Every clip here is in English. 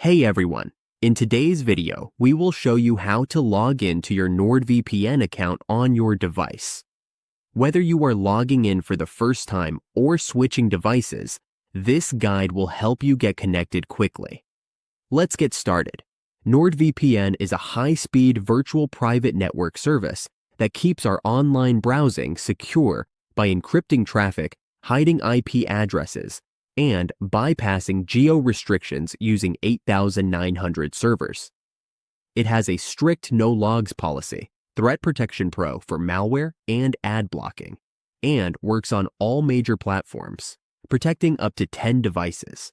Hey everyone! In today's video, we will show you how to log in to your NordVPN account on your device. Whether you are logging in for the first time or switching devices, this guide will help you get connected quickly. Let's get started. NordVPN is a high-speed virtual private network service that keeps our online browsing secure by encrypting traffic, hiding IP addresses, and bypassing geo-restrictions using 8,900 servers. It has a strict no-logs policy, Threat Protection Pro for malware and ad blocking, and works on all major platforms, protecting up to 10 devices.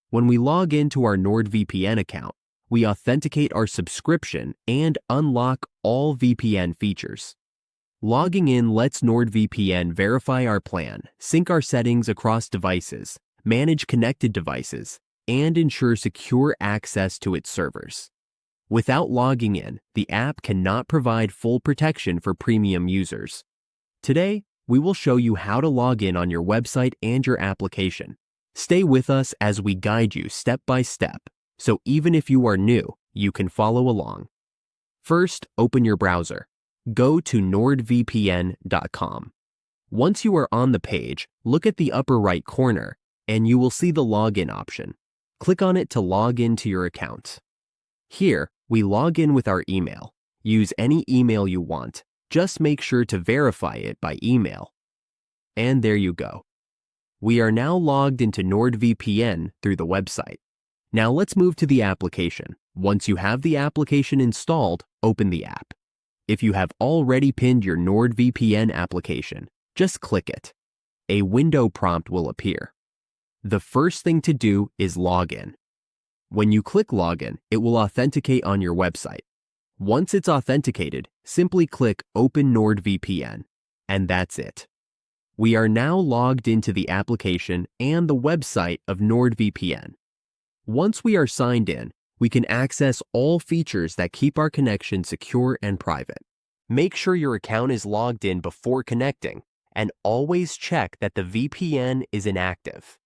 When we log into our NordVPN account, we authenticate our subscription and unlock all VPN features. Logging in lets NordVPN verify our plan, sync our settings across devices, manage connected devices, and ensure secure access to its servers. Without logging in, the app cannot provide full protection for premium users. Today, we will show you how to log in on your website and your application. Stay with us as we guide you step by step, so even if you are new, you can follow along. First, open your browser. Go to nordvpn.com. Once you are on the page, look at the upper right corner, and you will see the login option. Click on it to log into your account. Here, we log in with our email. Use any email you want. Just make sure to verify it by email. And there you go. We are now logged into NordVPN through the website. Now let's move to the application. Once you have the application installed, open the app. If you have already pinned your NordVPN application, just click it. A window prompt will appear. The first thing to do is log in. When you click Login, it will authenticate on your website. Once it's authenticated, simply click Open NordVPN, and that's it. We are now logged into the application and the website of NordVPN. Once we are signed in, we can access all features that keep our connection secure and private. Make sure your account is logged in before connecting, and always check that the VPN is inactive.